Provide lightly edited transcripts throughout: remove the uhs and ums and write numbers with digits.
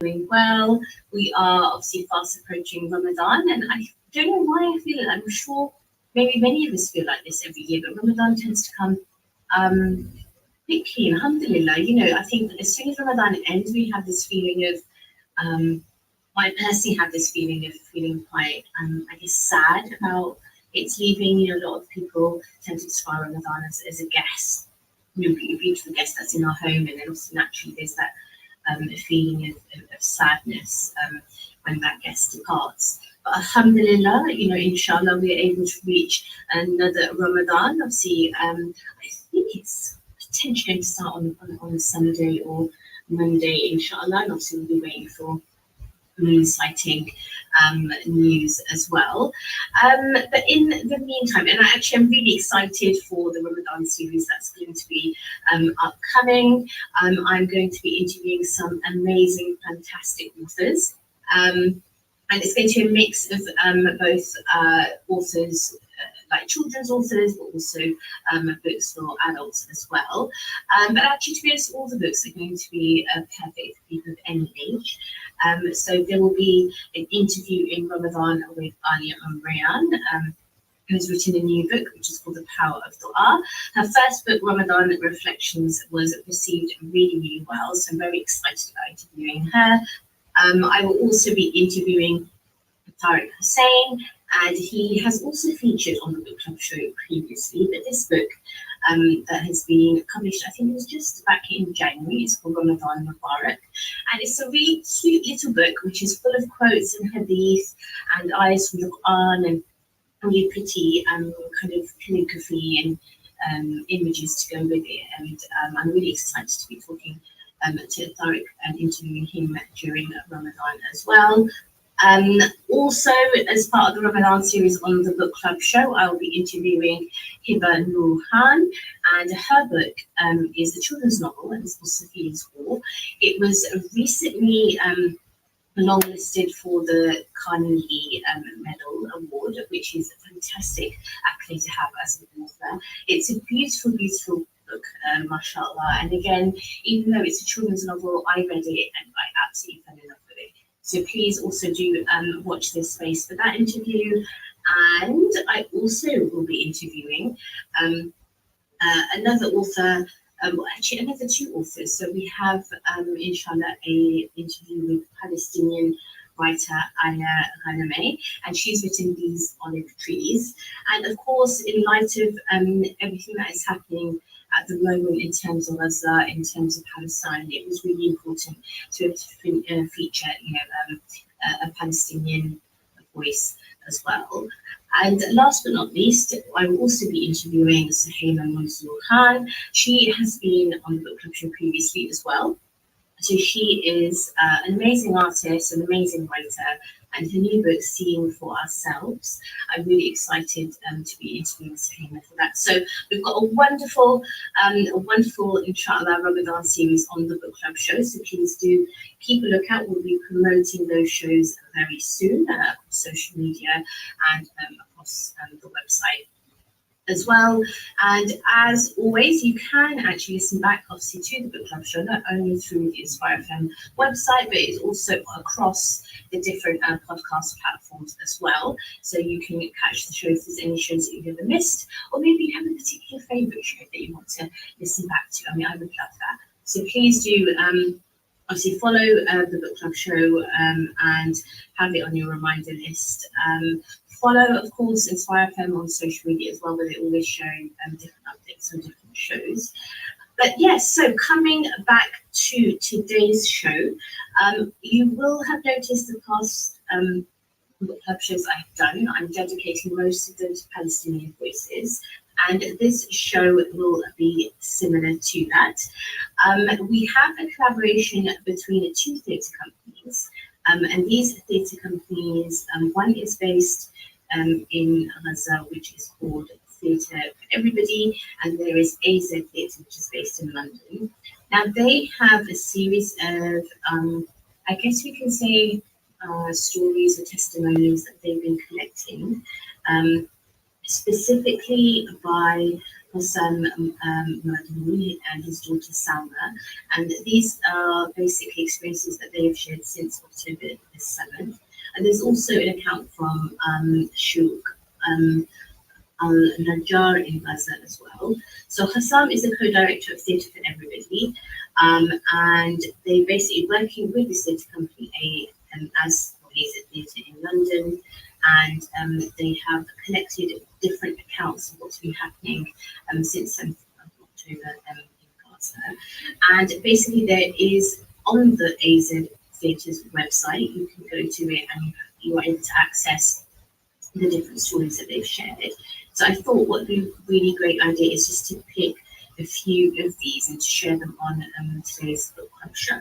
doing well. We are obviously fast approaching Ramadan, and I don't know why I feel it. I'm sure maybe many of us feel like this every year, but Ramadan tends to come quickly, alhamdulillah. I think that as soon as Ramadan ends, we have this feeling of, I personally have this feeling of feeling quite, I guess, sad about it's leaving. A lot of people tend to describe Ramadan as a guest, a beautiful guest that's in our home, and then also naturally there's that feeling of sadness when that guest departs. But alhamdulillah, inshallah, we're able to reach another Ramadan. Obviously, I think it's potentially going to start on a Sunday or Monday, inshallah, and obviously we'll be waiting for moon sighting news as well. But in the meantime, and I'm really excited for the Ramadan series that's going to be upcoming. I'm going to be interviewing some amazing, fantastic authors. And it's going to be a mix of both authors, like children's authors, but also books for adults as well. But actually, to be honest, all the books are going to be perfect for people of any age. So there will be an interview in Ramadan with Alia Umrayan, who's written a new book, which is called The Power of Dua. Her first book, Ramadan Reflections, was received really, really well. So I'm very excited about interviewing her. I will also be interviewing Tariq Hussain, and he has also featured on the book club show previously. But this book that has been published, I think it was just back in January, it's called Ramadan Mubarak. And it's a really cute little book, which is full of quotes and hadith and ayahs from the Quran and really pretty kind of calligraphy and images to go with it. And I'm really excited to be talking to Tariq and interviewing him during Ramadan as well. Also, as part of the Ramadan series on the book club show, I will be interviewing Hiba Nurhan, and her book is a children's novel, and it's called Sophia's War. It was recently longlisted for the Carnegie Medal Award, which is a fantastic accolade to have as an author. It's a beautiful, beautiful book, mashallah. And again, even though it's a children's novel, I read it and I absolutely fell in love with it. So please also do watch this space for that interview. And I also will be interviewing another author, actually another two authors. So we have, inshallah, a interview with Palestinian writer Aya Ghanameh, and she's written These Olive Trees. And of course, in light of everything that is happening at the moment in terms of Gaza, in terms of Palestine, it was really important to feature, a Palestinian voice as well. And last but not least, I will also be interviewing Suhaima Mansour Khan. She has been on the book club show previously as well. So she is an amazing artist, an amazing writer, and her new book, Seeing for Ourselves. I'm really excited to be interviewing Suhaima for that. So we've got a wonderful, inshallah, Ramadan series on the book club show. So please do keep a lookout. We'll be promoting those shows very soon across social media and across the website as well. And as always, you can actually listen back, obviously, to the book club show, not only through the Inspire FM website, but it's also across the different podcast platforms as well. So you can catch the show if there's any shows that you've ever missed, or maybe you have a particular favourite show that you want to listen back to. I mean, I would love that. So please do obviously follow the book club show and have it on your reminder list. Follow, of course, Inspire FM on social media as well, where they always show different updates on different shows. But yes, so coming back to today's show, you will have noticed the past book club shows I've done. I'm dedicating most of them to Palestinian voices, and this show will be similar to that. We have a collaboration between two theatre companies, and these theatre companies, one is based in Gaza, which is called Theatre for Everybody, and there is AZ Theatre, which is based in London. Now, they have a series of, I guess we can say, stories or testimonials that they've been collecting, specifically by Hassan Madhouri and his daughter Salma. And these are basically experiences that they have shared since October the 7th. And there's also an account from Shuk Al-Najjar in Gaza as well. So Hassam is the co-director of Theatre for Everybody, and they basically working with this theatre company as a theatre in London, and they have collected different accounts of what's been happening since 7th of October in Gaza. And basically there is on the AZ Theatre's website, you can go to it and you are able to access the different stories that they've shared. So I thought what would be a really great idea is just to pick a few of these and to share them on today's book club show.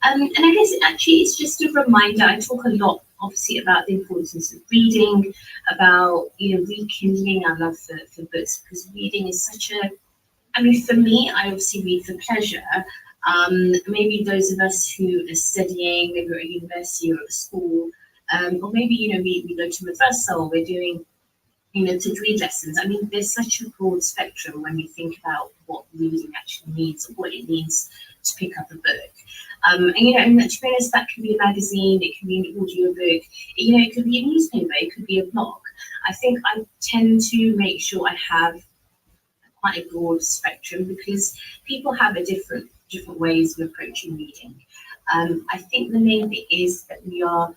And I guess it's just a reminder. I talk a lot, obviously, about the importance of reading, about rekindling our love for books, because reading is such a. I mean, for me, I obviously read for pleasure. Maybe those of us who are studying, maybe we're at university or at school, or maybe we go to madrasa or we're doing tajweed lessons. I mean, there's such a broad spectrum when we think about what reading actually means, or what it means to pick up a book. And to be honest, that could be a magazine, it could be an audio book, it could be a newspaper, it could be a blog. I think I tend to make sure I have quite a broad spectrum because people have a different ways of approaching reading. I think the main thing is that we are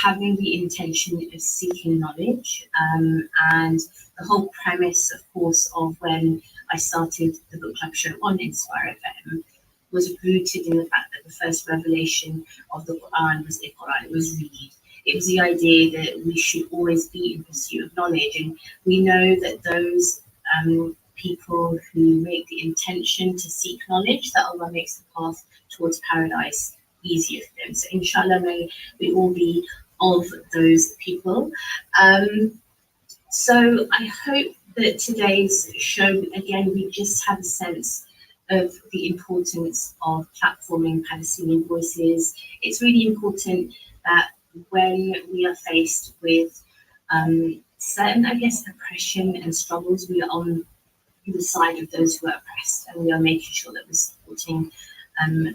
having the intention of seeking knowledge, and the whole premise, of course, of when I started the book club show on Inspire FM was rooted in the fact that the first revelation of the Quran was Iqra, it was read. It was the idea that we should always be in pursuit of knowledge, and we know that those people who make the intention to seek knowledge, that Allah makes the path towards paradise easier for them. So inshallah, may we all be of those people. So I hope that today's show, again, we just have a sense of the importance of platforming Palestinian voices. It's really important that when we are faced with certain, oppression and struggles, we are on the side of those who are oppressed, and we are making sure that we're supporting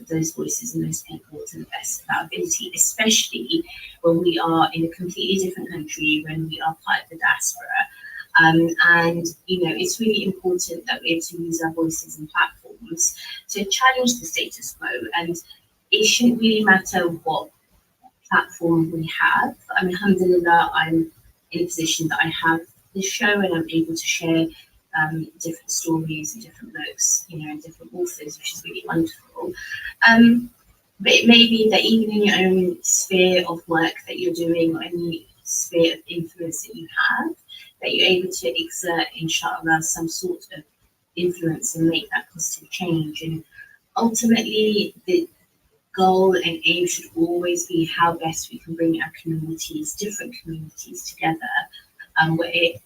those voices and those people to the best of our ability, especially when we are in a completely different country, when we are part of the diaspora. It's really important that we're able to use our voices and platforms to challenge the status quo. And it shouldn't really matter what platform we have. I mean, alhamdulillah, I'm in a position that I have this show and I'm able to share different stories and different books, and different authors, which is really wonderful. But it may be that even in your own sphere of work that you're doing, or any sphere of influence that you have, that you're able to exert, inshallah, some sort of influence and make that positive change. And ultimately, the goal and aim should always be how best we can bring our communities, different communities together,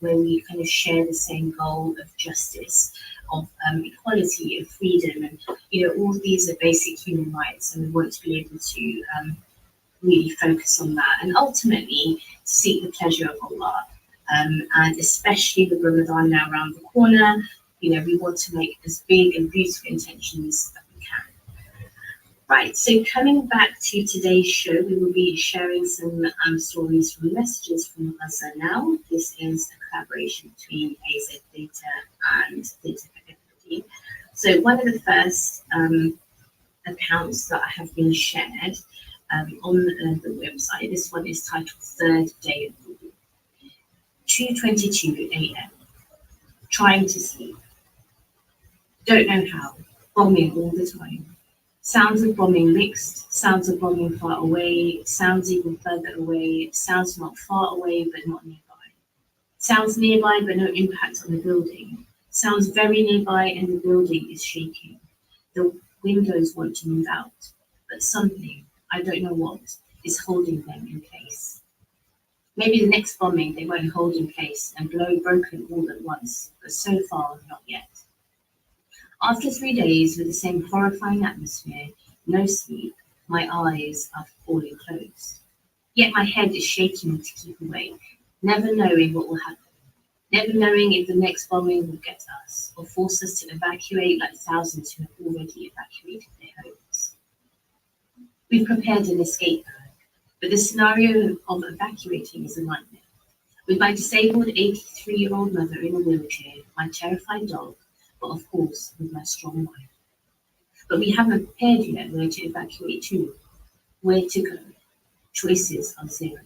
where we kind of share the same goal of justice, of equality, of freedom, and all of these are basic human rights, and we want to be able to really focus on that, and ultimately seek the pleasure of Allah. And especially with Ramadan now around the corner, we want to make as big and beautiful intentions that we can. Right, so coming back to today's show, we will be sharing some stories from Messages from Gaza now. This is a collaboration between AZ Data and Data for Everybody. So one of the first accounts that have been shared on the website, this one is titled Third Day of the Week. 2:22 a.m. Trying to sleep. Don't know how. Bombing all the time. Sounds of bombing mixed, sounds of bombing far away, sounds even further away, sounds not far away but not nearby. Sounds nearby but no impact on the building. Sounds very nearby and the building is shaking. The windows want to move out, but something, I don't know what, is holding them in place. Maybe the next bombing they won't hold in place and blow broken all at once, but so far not yet. After 3 days with the same horrifying atmosphere, no sleep, my eyes are falling closed. Yet my head is shaking to keep awake, never knowing what will happen. never knowing if the next bombing will get us or force us to evacuate like thousands who have already evacuated their homes. We've prepared an escape bag, but the scenario of evacuating is a nightmare. With my disabled 83-year-old mother in a wheelchair, my terrified dog, but of course with my strong wife. But we haven't prepared yet where to evacuate to, where to go. Choices are zero.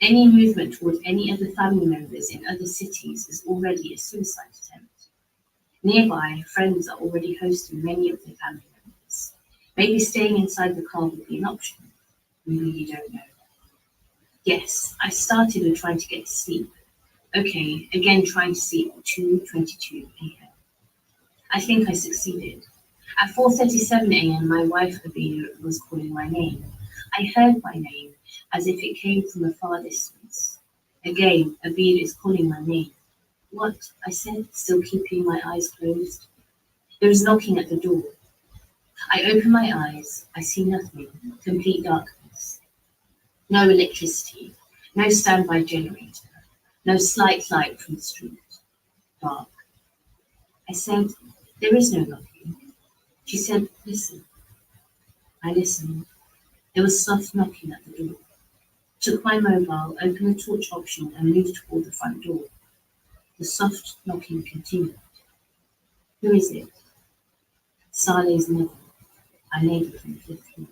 Any movement towards any other family members in other cities is already a suicide attempt. Nearby, friends are already hosting many of their family members. Maybe staying inside the car would be an option. We really don't know. Yes, I started with trying to get to sleep. Okay, again trying to sleep at 2:22 a.m. I think I succeeded. At 4:37 a.m., my wife Abir was calling my name. I heard my name as if it came from a far distance. Again, Abir is calling my name. What? I said, still keeping my eyes closed. There is knocking at the door. I open my eyes. I see nothing. Complete darkness. No electricity. No standby generator. No slight light from the street. Dark. I said, there is no knocking. She said, listen. I listened. There was soft knocking at the door. Took my mobile, opened the torch option, and moved toward the front door. The soft knocking continued. Who is it? Saleh's mother, our neighbour from the fifth floor.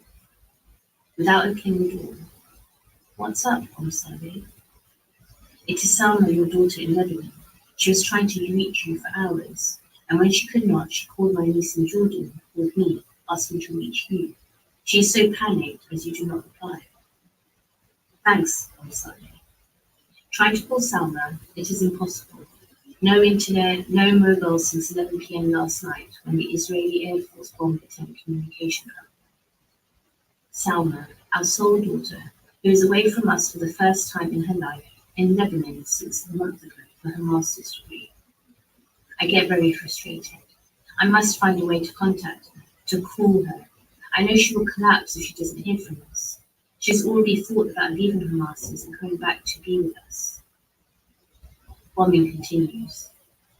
Without opening the door, what's up, Saleh? It is Salma, your daughter in Lebanon. She was trying to reach you for hours, and when she could not, she called my niece in Jordan with me, asking to reach you. She is so panicked as you do not reply. Thanks, Saleh. Trying to call Salma, it is impossible. No internet, no mobile since 11 p.m. last night when the Israeli Air Force bombed the telecommunication hub. Salma, our sole daughter, who is away from us for the first time in her life, in Lebanon since a month ago for her master's degree. I get very frustrated. I must find a way to contact her, to call her. I know she will collapse if she doesn't hear from us. She's already thought about leaving her master's and coming back to be with us. Bombing continues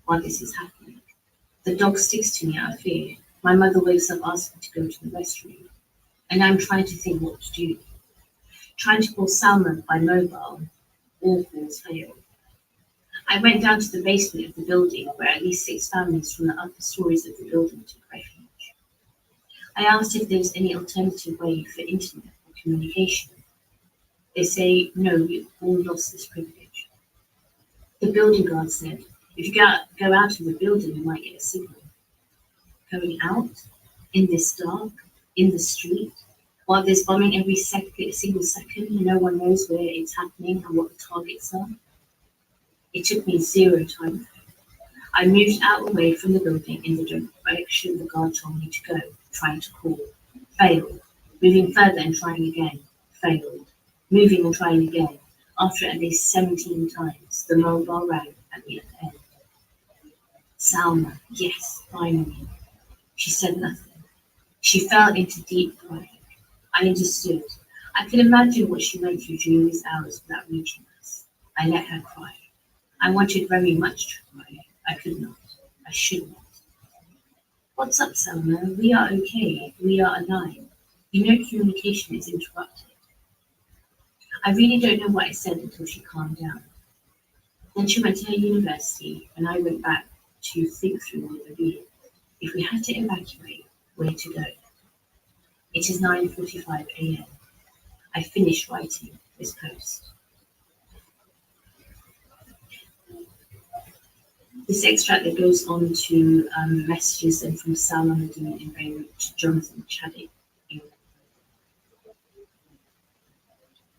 while this is happening. The dog sticks to me out of fear. My mother wakes up asking to go to the restroom, and I'm trying to think what to do. Trying to call Salma by mobile, all calls fail. I went down to the basement of the building where at least 6 families from the upper stories of the building took refuge. I asked if there was any alternative way for internet or communication. They say, no, we've all lost this privilege. The building guard said, if you go out of the building, you might get a signal. Going out? In this dark? In the street? While there's bombing every single second, and no one knows where it's happening and what the targets are? It took me 0 time. I moved out away from the building in the direction the guard told me to go, trying to call. Failed. Moving further and trying again. Failed. Moving and trying again. After at least 17 times, the mobile rang at the other end. Salma, yes, finally. She said nothing. She fell into deep crying. I understood. I could imagine what she went through during these hours without reaching us. I let her cry. I wanted very much to cry. I could not. I should not. What's up, Salma? We are okay. We are alive. You know communication is interrupted. I really don't know what I said until she calmed down. Then she went to her university, and I went back to think through with Abir. If we had to evacuate, where to go? It is 9:45 a.m. I finished writing this post. This extract that goes on to messages sent from Salma Medina in Beirut to Jonathan Chaddick.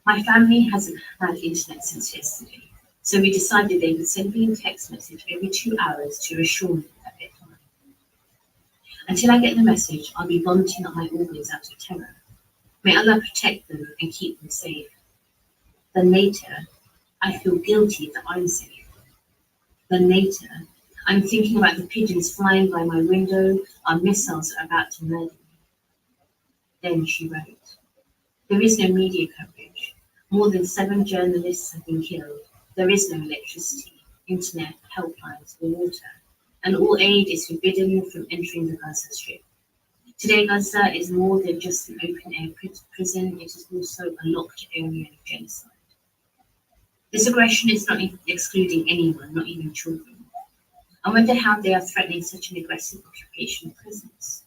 My family hasn't had internet since yesterday, so we decided they would send me a text message every 2 hours to assure me that they're fine. Until I get the message, I'll be vomiting up my organs out of terror. May Allah protect them and keep them safe. Then later, I feel guilty that I'm safe. Then later, I'm thinking about the pigeons flying by my window, our missiles are about to murder me. Then she wrote, there is no media coverage. More than 7 journalists have been killed. There is no electricity. internet, helplines, or water, and all aid is forbidden from entering the Gaza Strip. Today, Gaza is more than just an open-air prison, it is also a locked area of genocide. This aggression is not excluding anyone, not even children. I wonder how they are threatening such an aggressive occupation of prisons.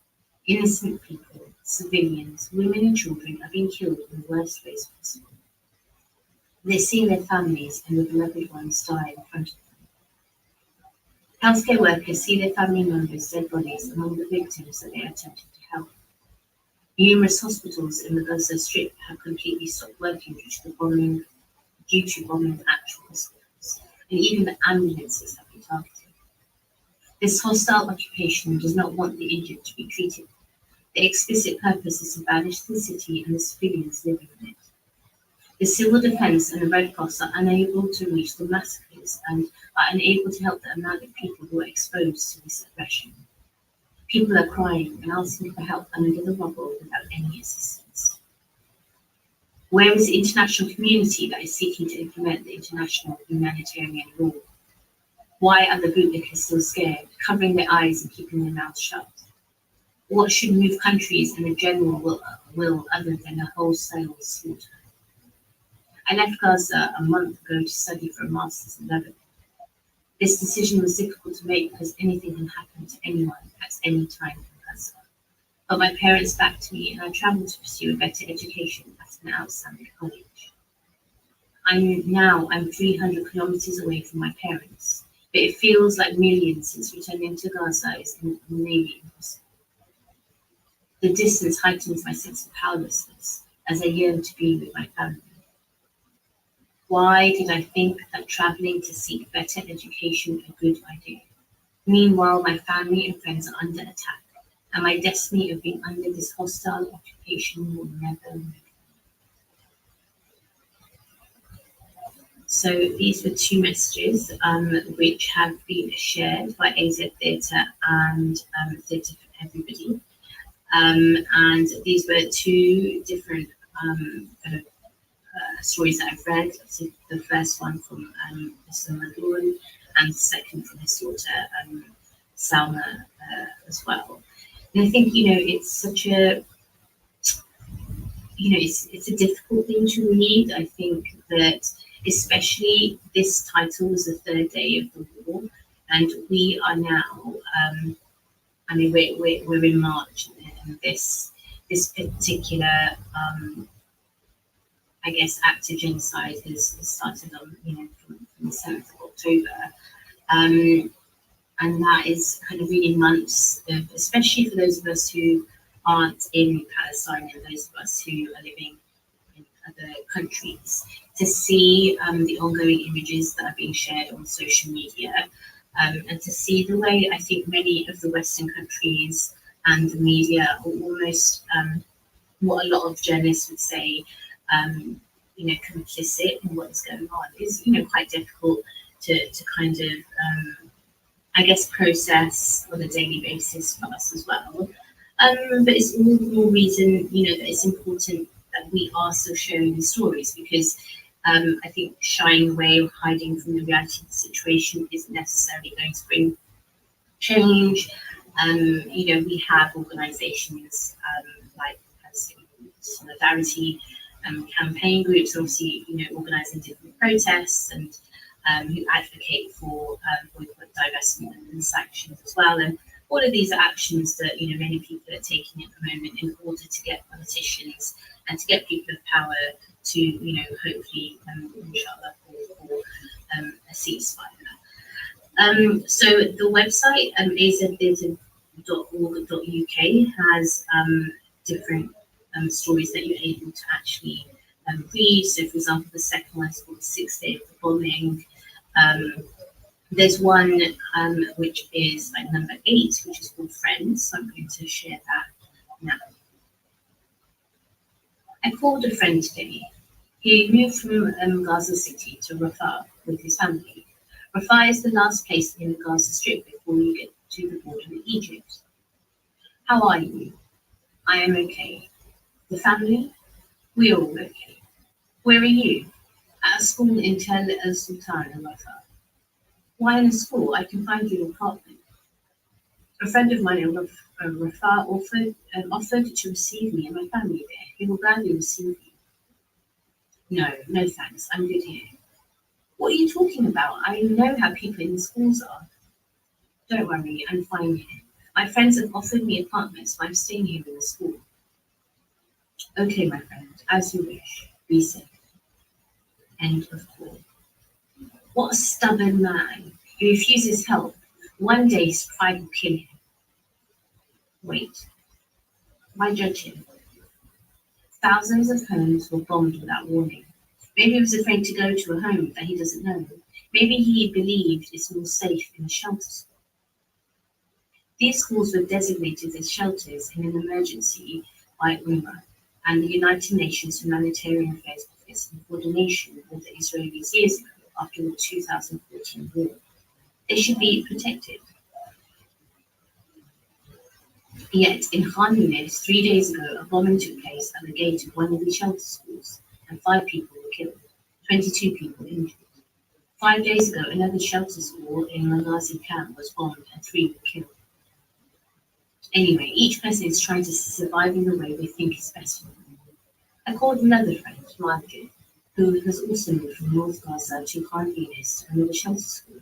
Innocent people, civilians, women and children are being killed in the worst ways possible. They're seeing their families and their beloved ones die in front of them. Healthcare workers see their family members' dead bodies among the victims that they are attempting to help. Numerous hospitals in the Gaza Strip have completely stopped working due to bombing of actual hospitals, and even the ambulances have been targeted. This hostile occupation does not want the injured to be treated. The explicit purpose is to banish the city and the civilians living in it. The civil defense and the Red Cross are unable to reach the massacres and are unable to help the amount of people who are exposed to this aggression. People are crying and asking for help under the rubble without any assistance. Where is the international community that is seeking to implement the international humanitarian law? Why are the bootlickers still scared, covering their eyes and keeping their mouths shut? What should move countries in a general will other than a wholesale slaughter? I left Gaza a month ago to study for a master's in Lebanon. This decision was difficult to make because anything can happen to anyone at any time in Gaza. But my parents backed me and I travelled to pursue a better education at an outstanding college. I'm 300 kilometers away from my parents, but it feels like millions since returning to Gaza is maybe impossible. The distance heightens my sense of powerlessness as I yearn to be with my family. Why did I think that travelling to seek better education a good idea? Meanwhile, my family and friends are under attack, and my destiny of being under this hostile occupation will never move. So these were two messages which have been shared by AZ Theatre and Theatre for Everybody. And these were two different stories that I've read. So the first one from Mr. Madun and the second from his daughter Salma as well. And I think, it's such a, it's a difficult thing to read. I think that especially this title was the third day of the war, and we are now, we're in March, and this particular act of genocide has started on, from the 7th of October. And that is kind of really months of, especially for those of us who aren't in Palestine and those of us who are living in other countries, to see the ongoing images that are being shared on social media, and to see the way I think many of the Western countries and the media are almost what a lot of journalists would say, complicit in what is going on is, quite difficult to kind of, process on a daily basis for us as well. But it's all the more reason, that it's important that we are still sharing the stories, because I think shying away or hiding from the reality of the situation isn't necessarily going to bring change. We have organisations like Palestinian Solidarity campaign groups, obviously, organising different protests and who advocate for boycott, divestment and sanctions as well. And all of these are actions that, many people are taking at the moment in order to get politicians and to get people of power to, hopefully, inshallah, for a ceasefire. So the website, aztheatre.org.uk, has different stories that you're able to actually read. So, for example, the second one is called The Sixth Day of the Bombing. There's one which is like number 8, which is called Friends. So I'm going to share that now. I called a friend today. He moved from Gaza City to Rafah with his family. Rafah is the last place in the Gaza Strip before you get to the border with Egypt. How are you? I am okay. The family? We are all okay. Where are you? At a school in Tel El Sultan in Rafah. Why in a school? I can find you an apartment. A friend of mine, Rafa, offered to receive me and my family there. He will gladly receive you. No, no thanks. I'm good here. What are you talking about? I know how people in the schools are. Don't worry, I'm fine here. My friends have offered me apartments, so I'm staying here in the school. Okay, my friend, as you wish. Be safe. End of call. What a stubborn man. He refuses help. One day his pride will kill him. Wait, why judge him? Thousands of homes were bombed without warning. Maybe he was afraid to go to a home that he doesn't know. Maybe he believed it's more safe in a shelter school. These schools were designated as shelters in an emergency by UNRWA and the United Nations Humanitarian Affairs Office in coordination with the Israelis years ago after the 2014 war. They should be protected. Yet, in Khan Yunis, 3 days ago, a bombing took place at the gate of one of the shelter schools, and 5 people were killed, 22 people injured. 5 days ago, another shelter school in Maghazi camp was bombed, and 3 were killed. Anyway, each person is trying to survive in the way they think is best for them. I called another friend, Margaret, who has also moved from North Gaza to Khan Yunis to another shelter school.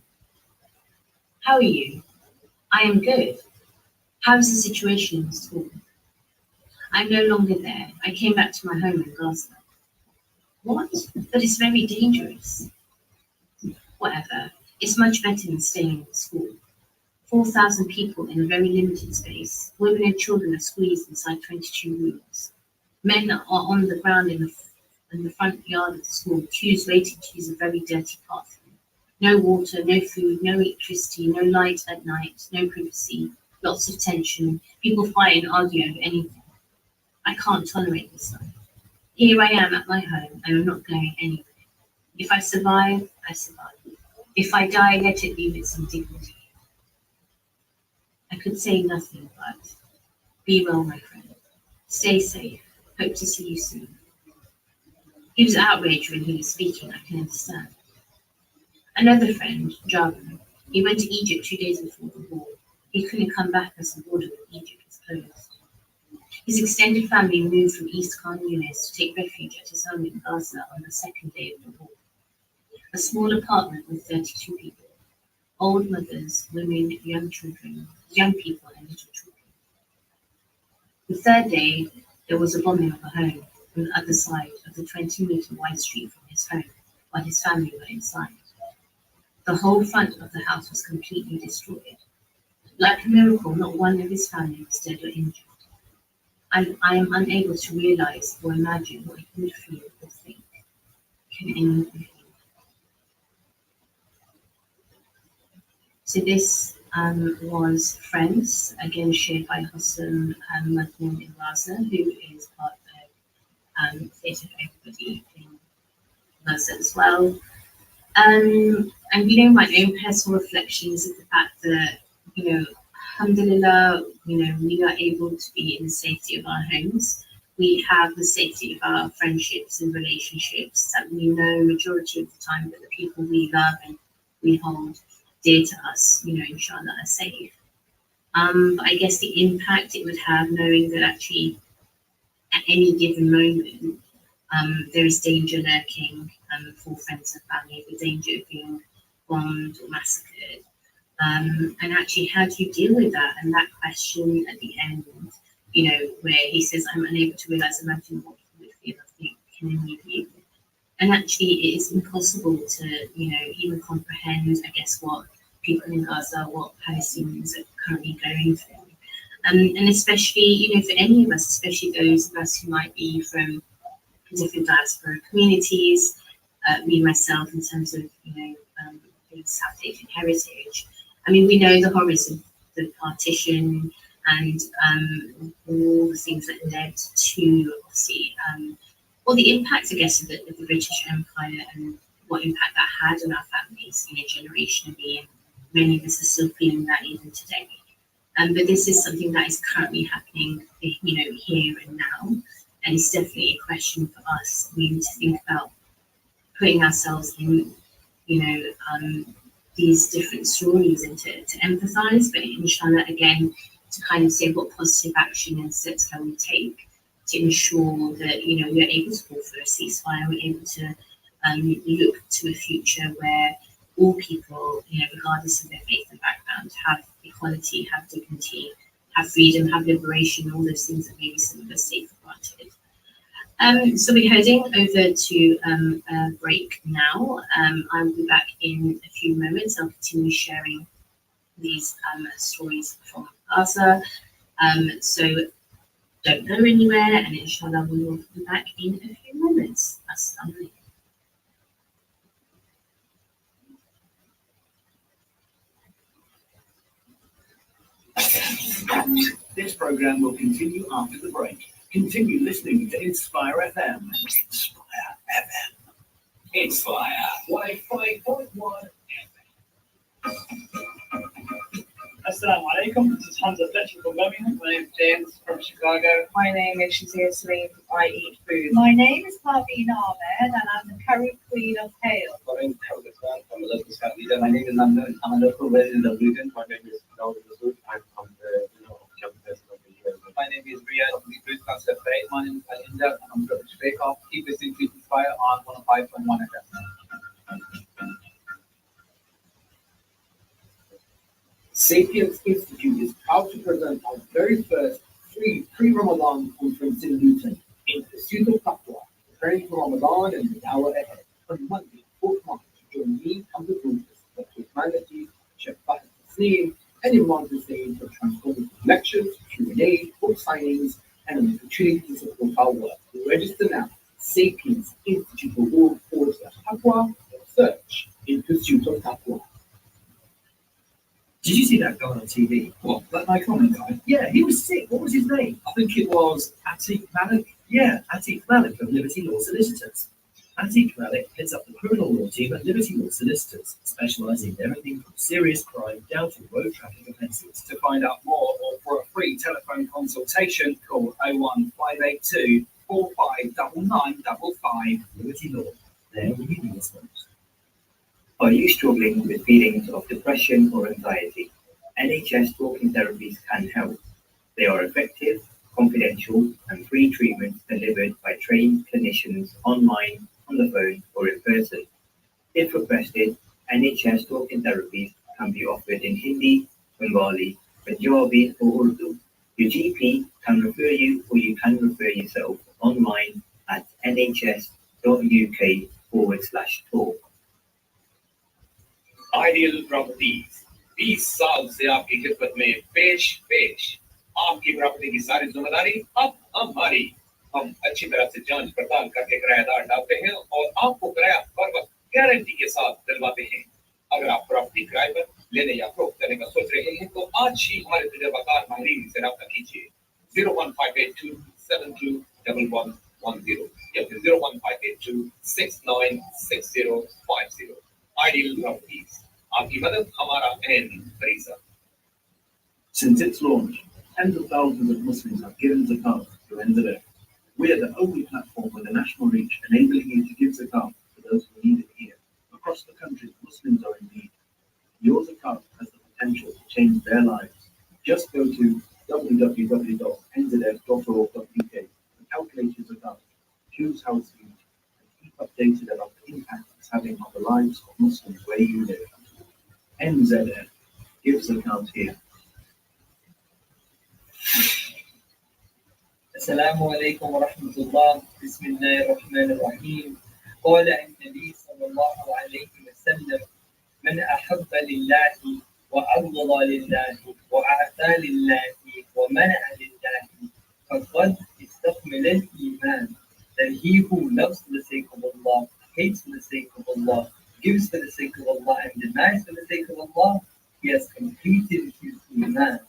How are you? I am good. How is the situation in the school? I'm no longer there. I came back to my home in Gaza. What? But it's very dangerous. Whatever. It's much better than staying in the school. 4,000 people in a very limited space. Women and children are squeezed inside 22 rooms. Men are on the ground in the front yard of the school, queues waiting to use a very dirty bathroom. No water, no food, no electricity, no light at night, no privacy, lots of tension, people fight and argue over anything. I can't tolerate this life. Here I am at my home, and I'm not going anywhere. If I survive, I survive. If I die, let it be with some dignity. I could say nothing, but be well, my friend. Stay safe. Hope to see you soon. He was outraged when he was speaking, I can understand. Another friend, Javan, he went to Egypt 2 days before the war. He couldn't come back as the border with Egypt was closed. His extended family moved from East Khan Yunis to take refuge at his home in Gaza on the second day of the war. A small apartment with 32 people. Old mothers, women, young children, young people and little children. The third day, there was a bombing of a home on the other side of the 20-meter wide street from his home, while his family were inside. The whole front of the house was completely destroyed. Like a miracle, not one of his family was dead or injured. I am unable to realize or imagine what he would feel or think. Can anyone feel? So this was Friends, again shared by Hosam Mahmoud in Gaza, who is part of Theatre for Everybody in Gaza as well. And my own personal reflections of the fact that, alhamdulillah, we are able to be in the safety of our homes. We have the safety of our friendships and relationships that we know majority of the time that the people we love and we hold dear to us, inshallah, are safe. But I guess the impact it would have knowing that actually at any given moment there is danger lurking for friends and family, the danger of being bombed or massacred. And actually, how do you deal with that? And that question at the end, where he says, I'm unable to realize, imagine what you would feel, I think, can any of you? And actually, it is impossible to, even comprehend, I guess, what people in Gaza, what Palestinians are currently going through. And especially, for any of us, especially those of us who might be from different diaspora communities, me myself in terms of, South Asian heritage. I mean, we know the horrors of the partition and all the things that led to, obviously, all the impacts, I guess, of the British Empire and what impact that had on our families, generationally, and many of us are still feeling that even today. But this is something that is currently happening, here and now, and it's definitely a question for us. We need to think about putting ourselves in, these different stories and to empathize, but inshallah, again, to kind of say what positive action and steps can we take to ensure that, we're able to call for a ceasefire, we're able to look to a future where all people, regardless of their faith and background, have equality, have dignity, have freedom, have liberation, all those things that maybe some of us take for granted. So we're heading over to a break now. I will be back in a few moments. I'll continue sharing these stories from Gaza. So don't go anywhere, and inshallah we will be back in a few moments. Assalamu alaikum. This program will continue after the break. Continue listening to Inspire FM. Inspire FM. Inspire Wi-Fi.1 Assalamu alaikum. This is Hamza Fletcher from Birmingham. My name is James from Chicago. My name is Shazia Salim. I eat food. My name is Parveen Ahmed and I'm the curry queen of Hale. My name is Hamza Khan. I'm a local scout leader. My name is Namnoon. I'm a local resident of Luton. My name is Dawood Masood. I'm from the young person of the year. My name is Riyad from the Food Council of Faith. My name is Alinda. I'm from Shrekha. Keep listening to Inspire on 105.1 FM. Sapiens Institute is proud to present our very first free pre-Ramadan conference in Luton, in pursuit of taqwa, preparing for Ramadan and the hour ahead. On Monday, 4th March, join me and the group of Humanities, Sheikh Fahd Tasneem, and Imran Hussain for transformative lectures, Q&A, book signings, and an opportunity to support our work. Register now. Sapiens Institute Award/Taqwa, or search in pursuit of taqwa. Did you see that guy on TV? What, that iconic guy? Yeah, he was sick. What was his name? I think it was Atiq Malik. Yeah, Atiq Malik of Liberty Law Solicitors. Atiq Malik heads up the criminal law team at Liberty Law Solicitors, specialising in everything from serious crime down to road traffic offences. To find out more or for a free telephone consultation, call 01582 459955. Liberty Law, there will be the most. Are you struggling with feelings of depression or anxiety? NHS talking therapies can help. They are effective, confidential, and free treatments delivered by trained clinicians online, on the phone, or in person. If requested, NHS talking therapies can be offered in Hindi, Bengali, Punjabi, or Urdu. Your GP can refer you, or you can refer yourself online at nhs.uk/talk. Ideal properties 20 साल से आपकी खिदमत में पेश आपकी property की सारी जिम्मेदारी अब हमारी। हम अच्छी तरह से जांच पड़ताल करके किराएदार डालते हैं और आपको किराया हर वक्त गारंटी के साथ दिलवाते हैं। अगर आप प्रॉपर्टी किराए पर लेने या फरोख्त करने का सोच रहे हैं तो आज ही हमारे तजुर्बाकार माहिरीन से राब्ता कीजिए 01582721110 या फिर 01582696050। आइडियल प्रॉपर्टीज, आपकी मदद हमारा अहम फरीज़ा। Since its launch, tens of thousands of Muslims have given zakat to NZF. We are the only platform with a national reach, enabling you to give zakat to those who need it here. Across the country, Muslims are in need. Your zakat has the potential to change their lives. Just go to www.nzf.org.uk and calculate your zakat. Choose house unit and keep updated about the impact it's having on the lives of Muslims where you live. NZF. Give zakat here. Assalamu alaikum wa rahmatullah. Bismillahirrahmanirrahim. قال النبي صلى الله عليه وسلم من أحب لله وأبغض لله وأعطى لله ومنع لله فقد استكمل الإيمان. That he who loves for the sake of Allah, hates for the sake of Allah, gives for the sake of Allah, and denies for the sake of Allah, he has completed his Iman.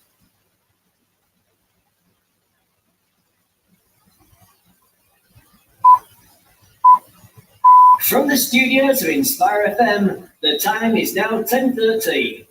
From the studios of Inspire FM, the time is now 10:30.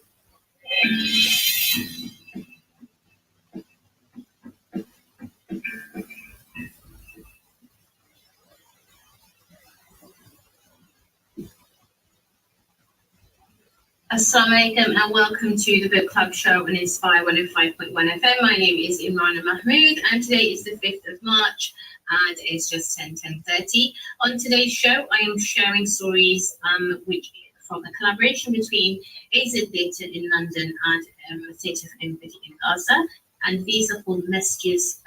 Assalamu alaikum and welcome to the book club show on Inspire 105.1 FM. My name is Imrana Mahmood and today is the 5th of March and it's just 10:30. On today's show, I am sharing stories which from a collaboration between AZ Theatre in London and Theatre for Everybody in Gaza. And these are called messages.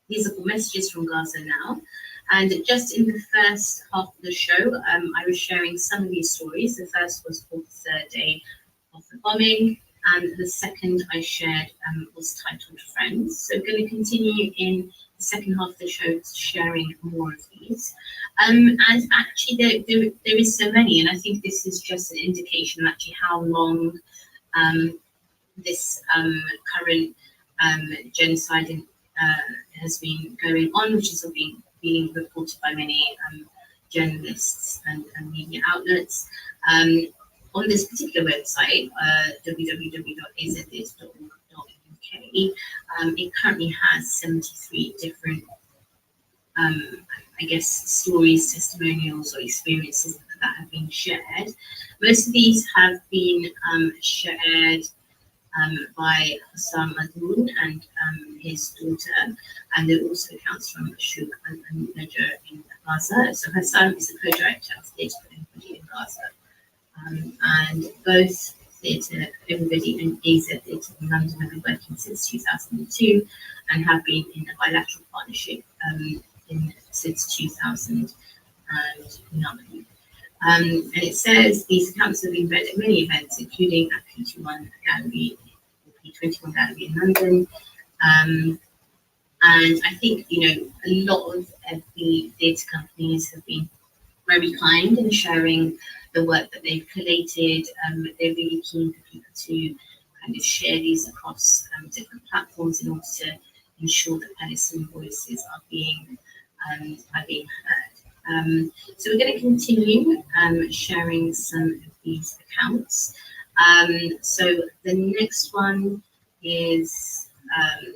These are called messages from Gaza now. And just in the first half of the show, I was sharing some of these stories. The first was called The Third Day of the Bombing, and the second I shared was titled Friends. So I'm going to continue in the second half of the show sharing more of these. And actually, there is so many, and I think this is just an indication of actually how long this current genocide has been going on, which is being reported by many journalists and media outlets. On this particular website, www.aztheatre.org.uk, it currently has 73 different, stories, testimonials, or experiences that have been shared. Most of these have been shared by Hassan Madoun and his daughter, and there are also accounts from Shuk and Najar in Gaza. So Hassan is the co-director of Theatre for Everybody in Gaza, and both Theatre for Everybody and AZ Theatre in London have been working since 2002 and have been in a bilateral partnership since 2009. And it says these accounts have been read at many events, including at P21 Gallery, P21 Gallery in London. And I think, a lot of the theatre companies have been very kind in sharing the work that they've collated. They're really keen for people to kind of share these across different platforms in order to ensure that Palestinian voices are being heard. So we're going to continue sharing some of these accounts. So the next one is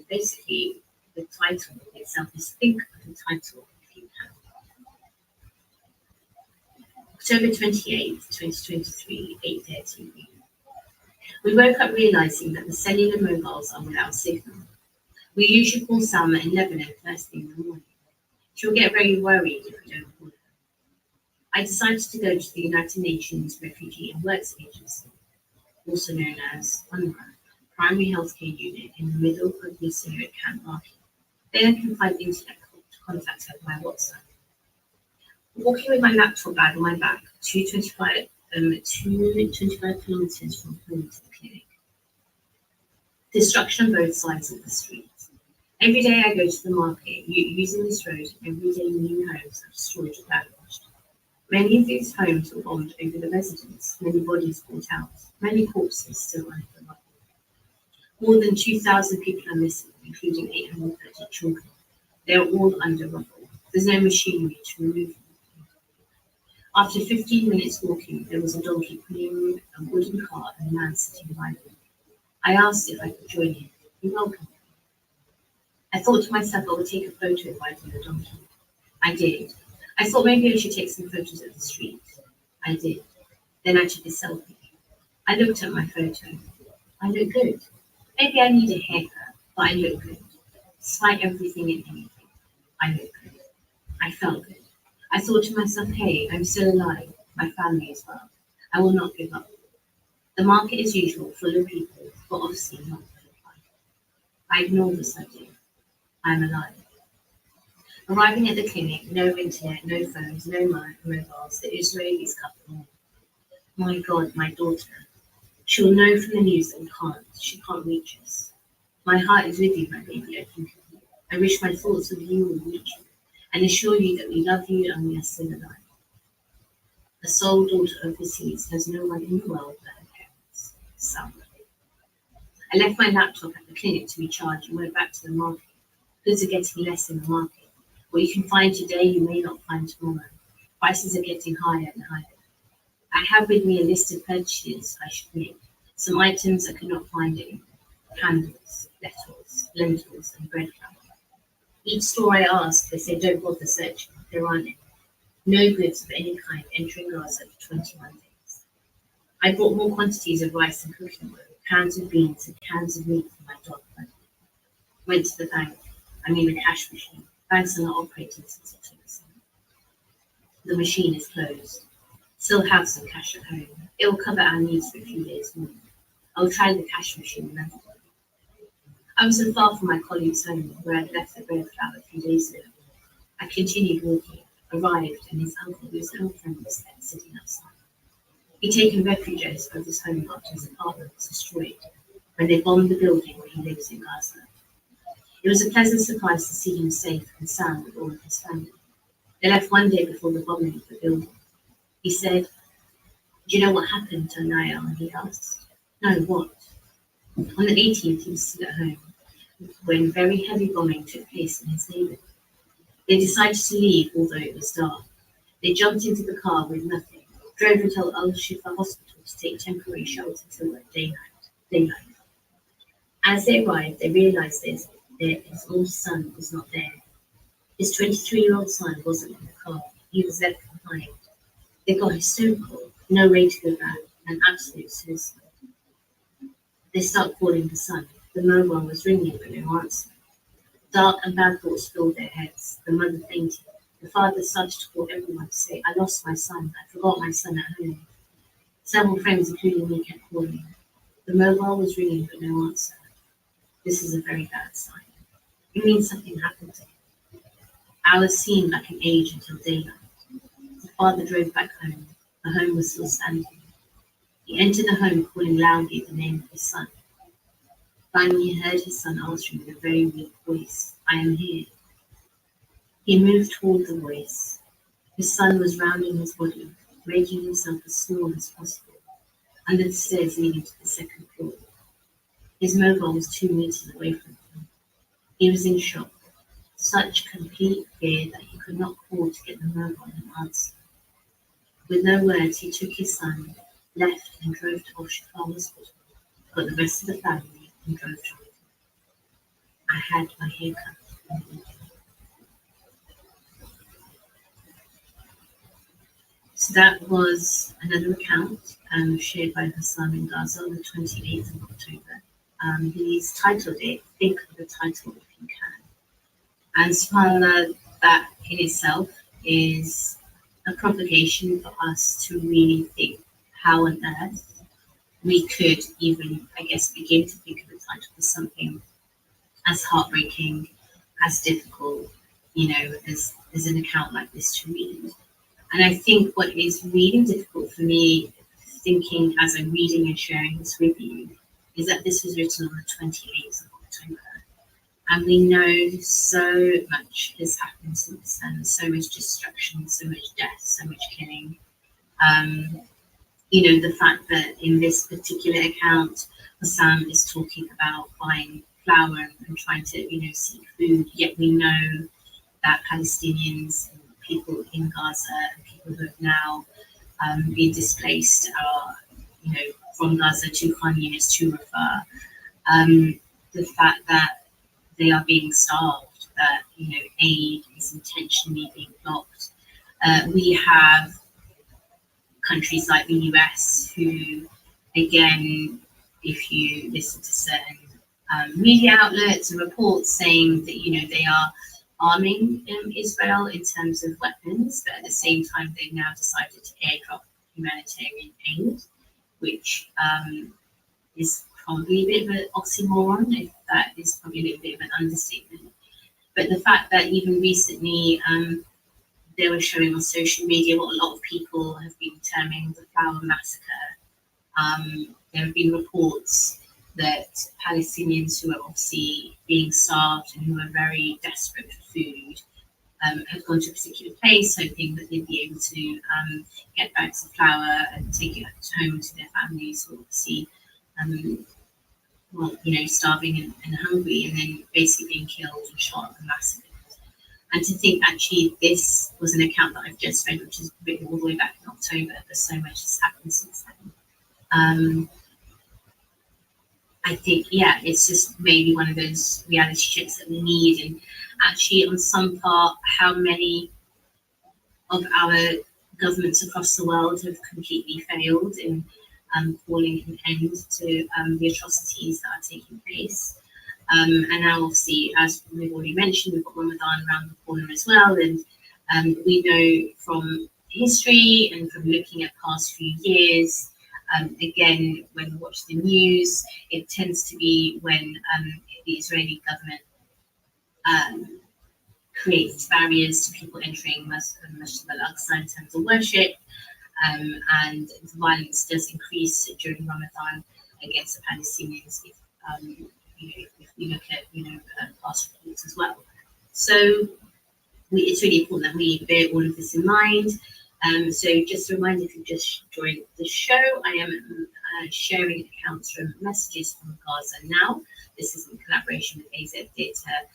basically the title itself is Think of the Title If You Can. October 28th, 2023, 8:30. We woke up realizing that the cellular mobiles are without signal. We usually call Salma in Lebanon first thing in the morning. She'll get very worried if we don't call her. I decided to go to the United Nations Refugee and Works Agency, also known as UNRWA, primary healthcare unit in the middle of the Syria camp market. Then I can find internet to contact her by WhatsApp. Walking with my laptop bag on my back, 225 kilometers from home to the clinic. Destruction on both sides of the street. Every day I go to the market, using this road, and every day new homes are destroyed or damaged. Many of these homes were bombed over the residents, many bodies brought out, many corpses still under the rubble. More than 2,000 people are missing, including 830 children. They are all under rubble. There's no machinery to remove them. After 15 minutes walking, there was a donkey pulling a wooden cart and a man sitting by them. I asked if I could join him. He welcomed me. I thought to myself I would take a photo riding the donkey. I did. I thought maybe I should take some photos of the street. I did. Then I took a selfie. I looked at my photo. I look good. Maybe I need a haircut, but I look good. Despite everything and anything, I look good. I felt good. I thought to myself, hey, I'm still alive. My family as well. I will not give up. The market as usual, full of people, but obviously not full of life. I ignored this idea. I'm alive. Arriving at the clinic, no internet, no phones, no mobiles, the Israelis cut them off. My God, my daughter. She'll know from the news that she can't reach us. My heart is with you, my baby, I think of you. I wish my thoughts of you will reach you and assure you that we love you and we are still alive. The sole daughter overseas has no one in the world but her parents. Salma. I left my laptop at the clinic to be charged and went back to the market. Goods are getting less in the market. What you can find today, you may not find tomorrow. Prices are getting higher and higher. I have with me a list of purchases I should make. Some items I could not find anymore. Candles, lentils, and bread flour. Each store I ask, they say don't bother searching. There aren't any. No goods of any kind entering Gaza for 21 days. I bought more quantities of rice and cooking oil, cans of beans and cans of meat for my dog. Went to the bank, the cash machine. Banks are not operating since October 7th. The machine is closed. Still have some cash at home. It will cover our needs for a few days more. I'll try the cash machine another day. I wasn't far from my colleague's home, where I'd left the bread flour a few days ago. I continued walking, arrived, and his uncle, whose girlfriend was there, sitting outside. He'd taken refuge at his brother's home after his apartment was destroyed, when they bombed the building where he lives in Gaza. It was a pleasant surprise to see him safe and sound with all of his family. They left one day before the bombing of the building. He said, "Do you know what happened to Niall?" he asked. "No, what?" On the 18th, he was still at home, when very heavy bombing took place in his neighbourhood. They decided to leave, although it was dark. They jumped into the car with nothing, drove until Al-Shifa Hospital to take temporary shelter till daylight. As they arrived, they realised his old son was not there. His 23-year-old son wasn't in the car. He was left behind. They got hysterical, no way to go back, an absolute suicide. They start calling the son. The mobile was ringing, but no answer. Dark and bad thoughts filled their heads. The mother fainted. The father started to call everyone to say, "I lost my son. I forgot my son at home." Several friends, including me, kept calling. The mobile was ringing, but no answer. This is a very bad sign. It means something happened to him. Hours seemed like an age until daylight. The father drove back home. The home was still standing. He entered the home calling loudly the name of his son. Finally, he heard his son answering with a very weak voice, "I am here." He moved toward the voice. His son was rounding his body, making himself as small as possible, under the stairs leading to the second floor. His mobile was 2 meters away from him. He was in shock, such complete fear that he could not call to get the mobile and answer. With no words, he took his son, left and drove to Al-Shifa Hospital, got the rest of the family and drove to him. I had my hair cut. So that was another account shared by Hassan in Gaza on the 28th of October. He's titled it, "Think of the Title If You Can." And subhanAllah, that in itself is a provocation for us to really think how on earth we could even, begin to think of the title for something as heartbreaking, as difficult, as an account like this to read. And I think what is really difficult for me, thinking as I'm reading and sharing this with you, is that this was written on the 28th of October. And we know so much has happened since then, so much destruction, so much death, so much killing. The fact that in this particular account, Hassan is talking about buying flour and trying to, seek food, yet we know that Palestinians, people in Gaza, and people who have now been displaced are, from Gaza to Khan Yunis to Rafah. The fact that they are being starved, that, aid is intentionally being blocked. We have countries like the US who, again, if you listen to certain media outlets and reports saying that, they are arming Israel in terms of weapons, but at the same time they've now decided to airdrop humanitarian aid, which is probably a bit of an oxymoron, if that is probably a little bit of an understatement. But the fact that even recently they were showing on social media what a lot of people have been terming the flower massacre. There have been reports that Palestinians who are obviously being starved and who are very desperate for food have gone to a particular place hoping that they'd be able to get bags of flour and take it home to their families who are obviously starving and hungry, and then basically being killed and shot and massacred. And to think actually this was an account that I've just read, which is written all the way back in October, but so much has happened since then. I think, it's just maybe one of those reality checks that we need. And actually, on some part, how many of our governments across the world have completely failed in calling an end to the atrocities that are taking place. And now, obviously, as we've already mentioned, we've got Ramadan around the corner as well. And we know from history and from looking at past few years, again, when we watch the news, it tends to be when the Israeli government creates barriers to people entering Masjid al-Aqsa in terms of worship, and violence does increase during Ramadan against the Palestinians if we look at past reports as well. So it's really important that we bear all of this in mind. So just a reminder, if you just joined the show, I am sharing accounts from Messages from Gaza Now. This is in collaboration with AZ Data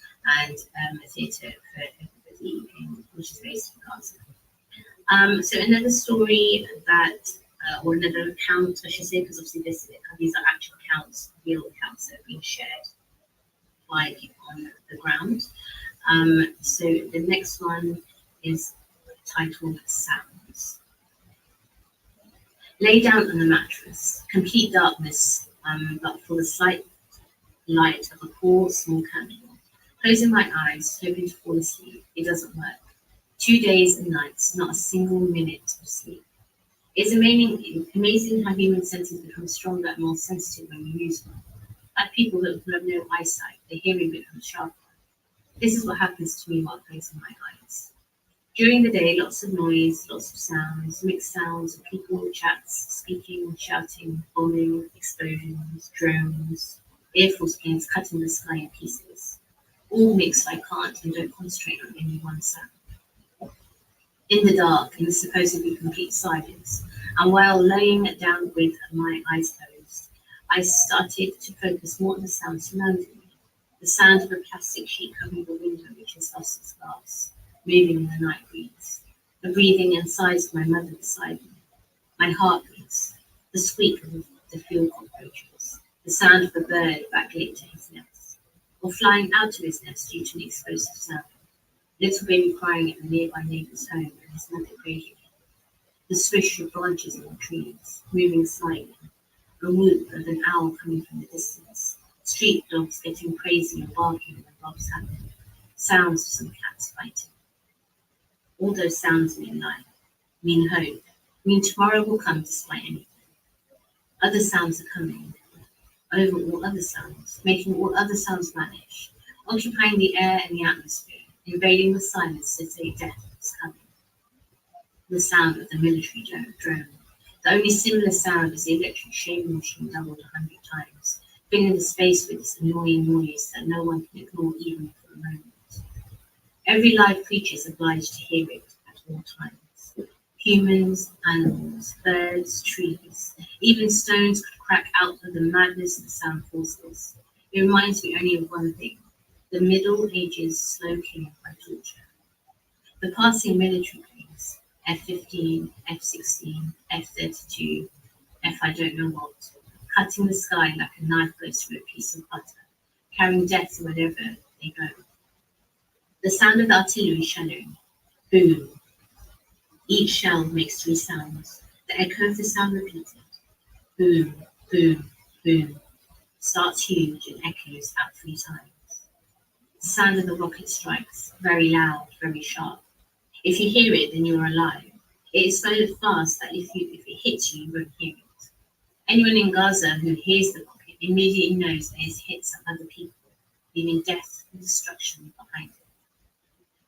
and a theatre for everybody which is based in Gaza. So another story that, or another account, I should say, because obviously these are actual accounts, real accounts that are being shared live on the ground. So the next one is titled Sounds. Lay down on the mattress, complete darkness, but for the slight light of a poor small candle. Closing my eyes, hoping to fall asleep, it doesn't work. 2 days and nights, not a single minute of sleep. It's amazing how human senses become stronger and more sensitive when we use them. Like people who have no eyesight, their hearing becomes sharper. This is what happens to me while closing my eyes. During the day, lots of noise, lots of sounds, mixed sounds of people, chats, speaking, shouting, bombing, explosions, drones, Air Force planes cutting the sky in pieces. All mixed, I can't and don't concentrate on any one sound. In the dark, in the supposedly complete silence, and while laying down with my eyes closed, I started to focus more on the sounds surrounding me. The sound of a plastic sheet covering the window, which has lost its glass, moving in the night breeze. The breathing and sighs of my mother beside me. My heart beats. The squeak of the field cockroaches. The sound of a bird back late to his nest, or flying out of his nest due to an explosive sound. Little baby crying at the nearby neighbour's home and his mother cradling him. The swish of branches in the trees, moving slightly. The whoop of an owl coming from the distance. Street dogs getting crazy and barking when dogs happen. Sounds of some cats fighting. All those sounds mean life, mean hope, mean tomorrow will come despite anything. Other sounds are coming, over all other sounds, making all other sounds vanish, occupying the air and the atmosphere, invading the silence to say death is coming. The sound of the military drone. The only similar sound is the electric shaving machine doubled 100 times, filling the space with this annoying noise that no one can ignore even for a moment. Every live creature is obliged to hear it at all times. Humans, animals, birds, trees, even stones could crack out of the madness of the sound forces. It reminds me only of one thing, the Middle Ages slow killing by torture. The passing military planes, F-15, F-16, F-32, F I don't know what, cutting the sky like a knife goes through a piece of butter, carrying death wherever they go. The sound of the artillery shelling, boom. Each shell makes 3 sounds. The echo of the sound repeated, boom, boom, boom, starts huge and echoes out 3 times. The sound of the rocket strikes, very loud, very sharp. If you hear it, then you are alive. It is so fast that if it hits you, you won't hear it. Anyone in Gaza who hears the rocket immediately knows that it has hit some other people, leaving death and destruction behind it.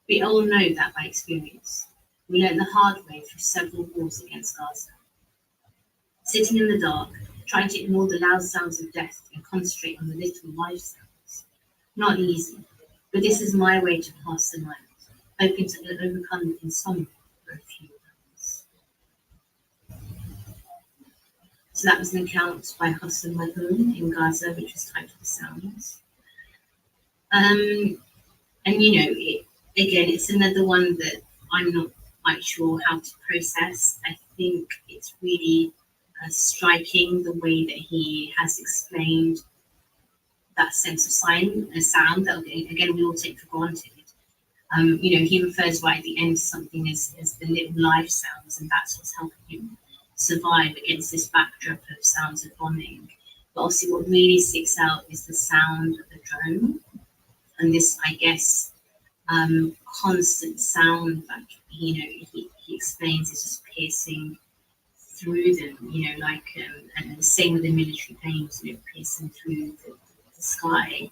We all know that by experience. We learned the hard way through several wars against Gaza. Sitting in the dark, trying to ignore the loud sounds of death and concentrate on the little life sounds. Not easy, but this is my way to pass the night, hoping to overcome the insomnia for a few hours. So that was an account by Hassan Magoon in Gaza, which was titled Sounds. And again, it's another one that I'm not quite sure how to process. I think it's really striking the way that he has explained that sense of sound that, again, we all take for granted. He refers right at the end to something as the little life sounds, and that's what's helping him survive against this backdrop of sounds of bombing. But obviously what really sticks out is the sound of the drone, and this, I guess, constant sound that, he explains is just piercing through them, and the same with the military planes, piercing through the sky.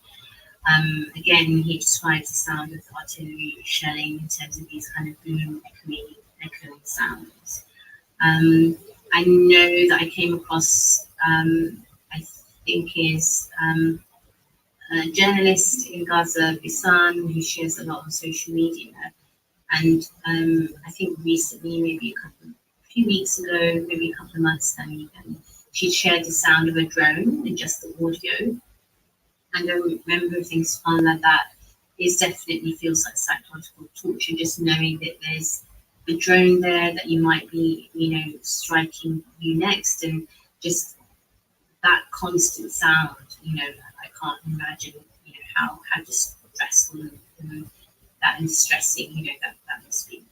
Again, he describes the sound of artillery shelling in terms of these kind of boom, echoing sounds. I know that I came across, I think is a journalist in Gaza, Bisan, who shares a lot on social media. And I think recently, maybe a few weeks ago, maybe a couple of months then even, she shared the sound of a drone and just the audio. And I remember things fun like that. It definitely feels like psychological torture, just knowing that there's a drone there that you might be, striking you next, and just that constant sound. I can't imagine, how distressful and that and distressing, that must be.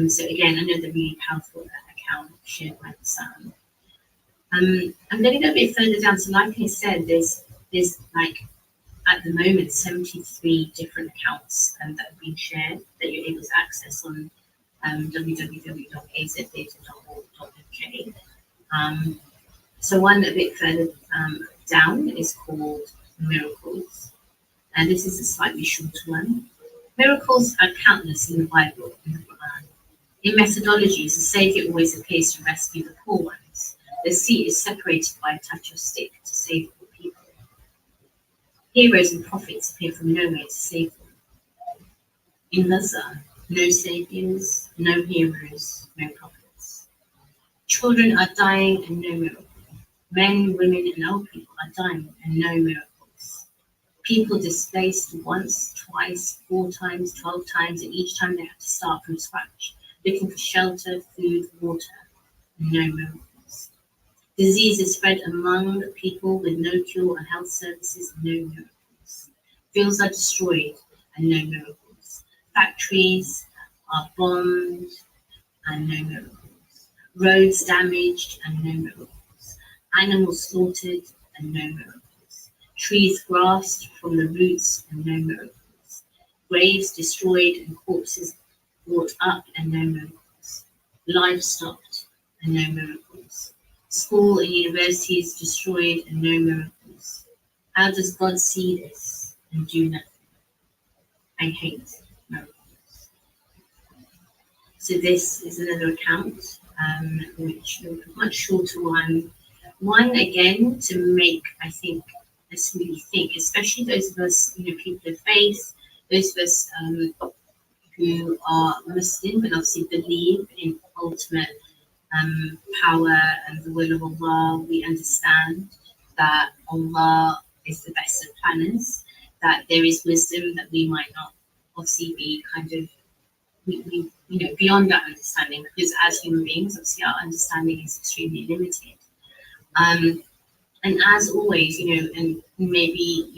So again, another really powerful account shared by the sound. I'm going to go a bit further down. So, like I said, there's like at the moment 73 different accounts that have been shared that you're able to access on www.azdata.org.uk. So one a bit further down is called Miracles, and this is a slightly shorter one. Miracles are countless in the Bible and the Quran. In methodologies, the Saviour always appears to rescue the poor ones. The sea is separated by a touch of stick to save the people. Heroes and prophets appear from nowhere to save them. In Gaza, no saviours, no heroes, no prophets. Children are dying and no miracle. Men, women, and old people are dying and no miracles. People displaced once, twice, 4 times, 12 times, and each time they have to start from scratch, looking for shelter, food, water, and no miracles. Diseases spread among people with no cure and health services, no miracles. Fields are destroyed and no miracles. Factories are bombed and no miracles. Roads damaged and no miracles. Animals slaughtered and no miracles. Trees grasped from the roots and no miracles. Graves destroyed and corpses brought up and no miracles. Lives stopped and no miracles. School and universities destroyed and no miracles. How does God see this and do nothing? I hate miracles. So this is another account, which is a much shorter one. One, again, to make, I think, us really think, especially those of us, people of faith, those of us who are Muslim, but obviously believe in ultimate power and the will of Allah. We understand that Allah is the best of planners, that there is wisdom that we might not obviously be kind of, beyond that understanding, because as human beings, obviously our understanding is extremely limited. And as always, and maybe,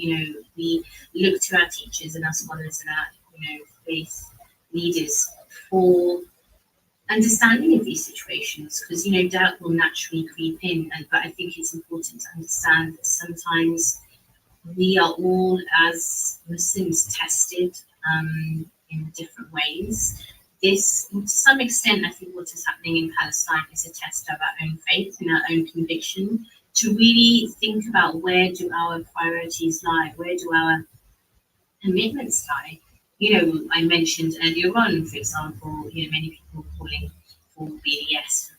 we look to our teachers and our scholars and our, faith leaders for understanding of these situations, because, doubt will naturally creep in. But I think it's important to understand that sometimes we are all, as Muslims, tested in different ways. This, to some extent, I think what is happening in Palestine is a test of our own faith and our own conviction, to really think about where do our priorities lie, where do our commitments lie. I mentioned earlier on, for example, many people calling for BDS,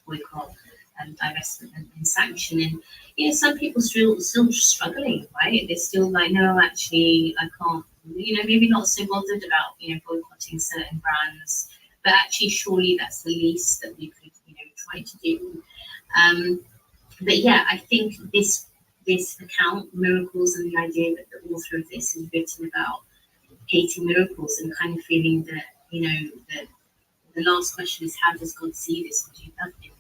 boycott and divestment and sanction, and some people still struggling, right? They're still like, no, actually, I can't. Maybe not so bothered about, boycotting certain brands, but actually, surely that's the least that we could, try to do. But yeah, I think this account, Miracles, and the idea that the author of this has written about hating miracles and kind of feeling that, that the last question is, how does God see this and do nothing?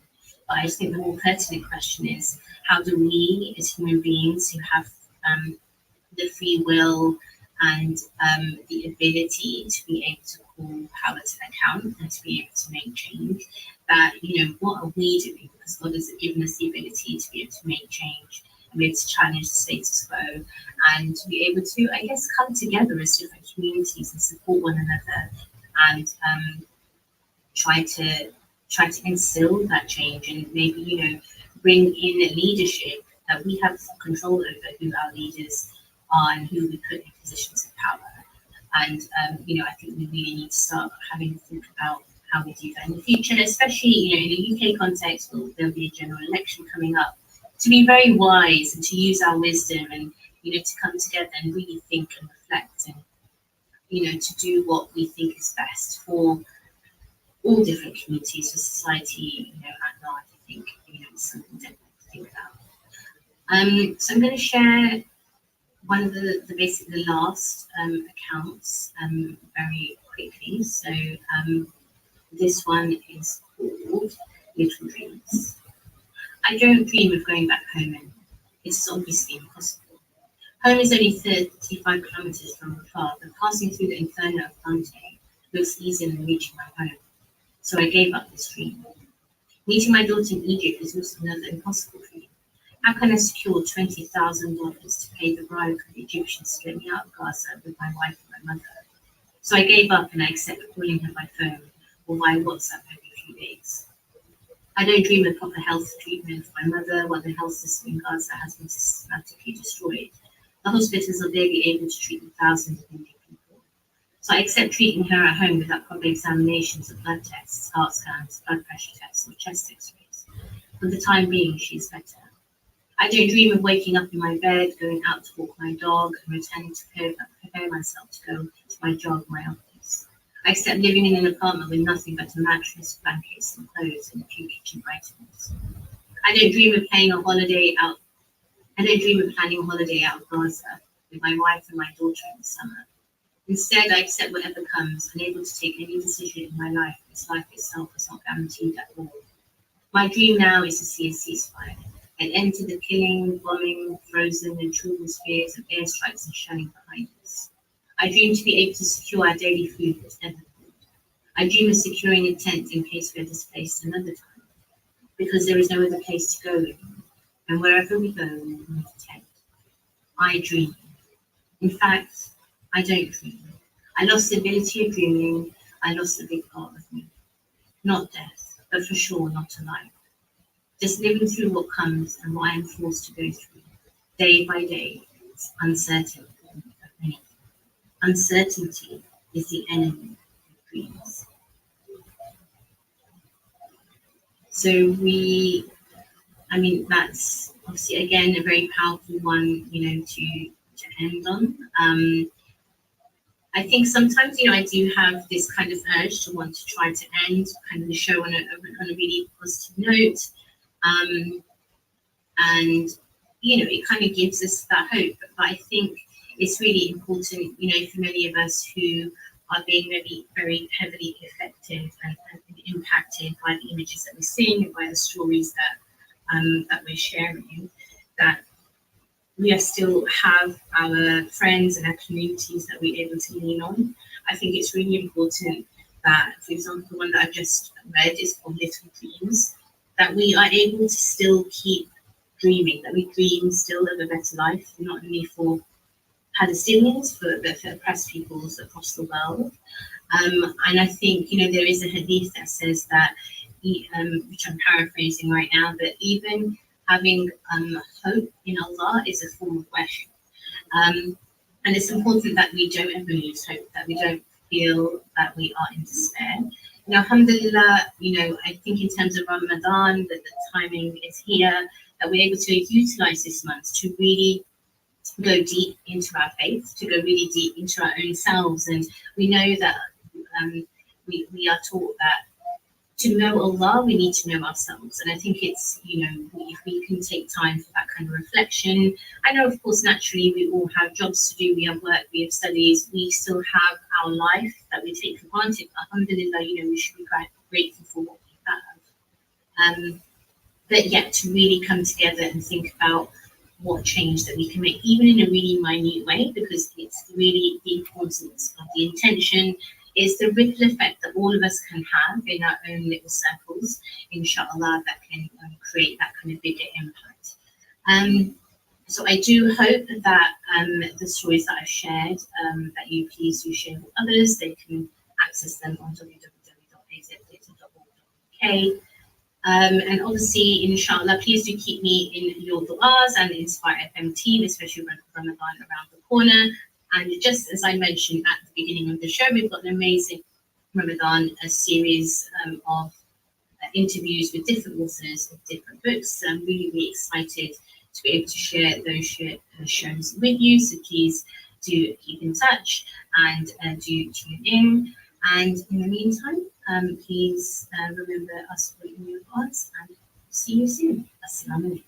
But I just think the more pertinent question is, how do we, as human beings who have the free will and the ability to be able to call power to account and to be able to make change. That, what are we doing? Because God has given us the ability to be able to make change and be able to challenge the status quo and to be able to, I guess, come together as different communities and support one another and try to instill that change and maybe, bring in leadership that we have control over who our leaders are and who we put in positions of power. And, I think we really need to start having to think about how we do that in the future, especially, in a UK context, there'll be a general election coming up, to be very wise and to use our wisdom and, to come together and really think and reflect and, to do what we think is best for all different communities, for society, at large. I think, it's something definitely to think about. So I'm going to share one of the last accounts very quickly. So this one is called Little Dreams. I don't dream of going back home anymore. It is obviously impossible. Home is only 35 kilometers from afar, but passing through the inferno of Dante looks easier than reaching my home. So I gave up this dream. Meeting my daughter in Egypt is also another impossible dream. How can I secure $20,000 to pay the bribe for the Egyptians to get me out of Gaza with my wife and my mother? So I gave up and I accept calling her by phone or via WhatsApp every few days. I don't dream of proper health treatment for my mother while the health system in Gaza has been systematically destroyed. The hospitals are barely able to treat the thousands of injured people. So I accept treating her at home without proper examinations of blood tests, heart scans, blood pressure tests, or chest x-rays. For the time being, she is better. I don't dream of waking up in my bed, going out to walk my dog, and returning to prepare myself to go to my job, my office. I accept living in an apartment with nothing but a mattress, blankets, and clothes, and a few kitchen items. I don't dream of planning a holiday out of Gaza with my wife and my daughter in the summer. Instead, I accept whatever comes, unable to take any decision in my life because life itself is not guaranteed at all. My dream now is to see a ceasefire, an end to the killing, bombing, frozen and children's fears of airstrikes and shelling behind us. I dream to be able to secure our daily food that's never food. I dream of securing a tent in case we are displaced another time, because there is no other place to go anymore, and wherever we go, we will need a tent. I dream. In fact, I don't dream. I lost the ability of dreaming. I lost a big part of me. Not death, but for sure not alive. Just living through what comes and what I am forced to go through, day by day, is uncertain of anything. Uncertainty is the enemy of dreams. So that's obviously again a very powerful one, to end on. I think sometimes, I do have this kind of urge to want to try to end kind of the show on a really positive note. And it kind of gives us that hope. But I think it's really important, for many of us who are being maybe very heavily affected and impacted by the images that we're seeing and by the stories that we're sharing, that we still have our friends and our communities that we're able to lean on. I think it's really important that, for example, the one that I've just read is called Little Dreams, that we are able to still keep dreaming, that we dream still of a better life, not only for Palestinians, but for oppressed peoples across the world. And I think, there is a hadith that says that, which I'm paraphrasing right now, that even having hope in Allah is a form of worship. And it's important that we don't ever lose hope, that we don't feel that we are in despair. Alhamdulillah, I think in terms of Ramadan, that the timing is here, that we're able to utilize this month to really go deep into our faith, to go really deep into our own selves. And we know that we are taught that to know Allah, we need to know ourselves. And I think it's, if we can take time for that kind of reflection. I know, of course, naturally, we all have jobs to do, we have work, we have studies, we still have our life that we take for granted. Alhamdulillah, we should be quite grateful for what we have. But yet, to really come together and think about what change that we can make, even in a really minute way, because it's really the importance of the intention. Is the ripple effect that all of us can have in our own little circles, inshallah, that can create that kind of bigger impact. So I do hope that the stories that I've shared, that you please do share with others. They can access them on www.azdata.org.uk. And obviously, inshallah, please do keep me in your du'as and the Inspire FM team, especially when Ramadan around the corner. And just as I mentioned at the beginning of the show, we've got an amazing Ramadan series of interviews with different authors of different books. I'm really, really excited to be able to share those shows with you. So please do keep in touch and do tune in. And in the meantime, please remember us in your hearts and see you soon. Assalamu alaikum.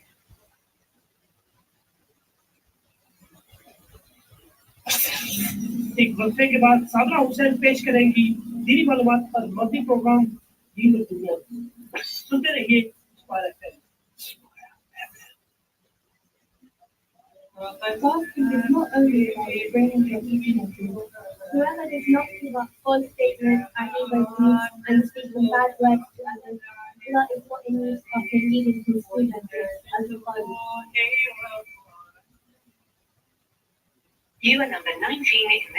एक वक्फे के बाद साबरा हुसैन पेश करेंगी दीनी मालूमात पर मबनी programme दीन और दुनिया। सुनते रहिए inspire FM. Fasting is not only about restraining your eating and drinking. Whoever does not give up false statements and evil deeds and speaking bad words to others, Allah is not in need of forgiving his food and drink, as Bukhari. You are number 19 in the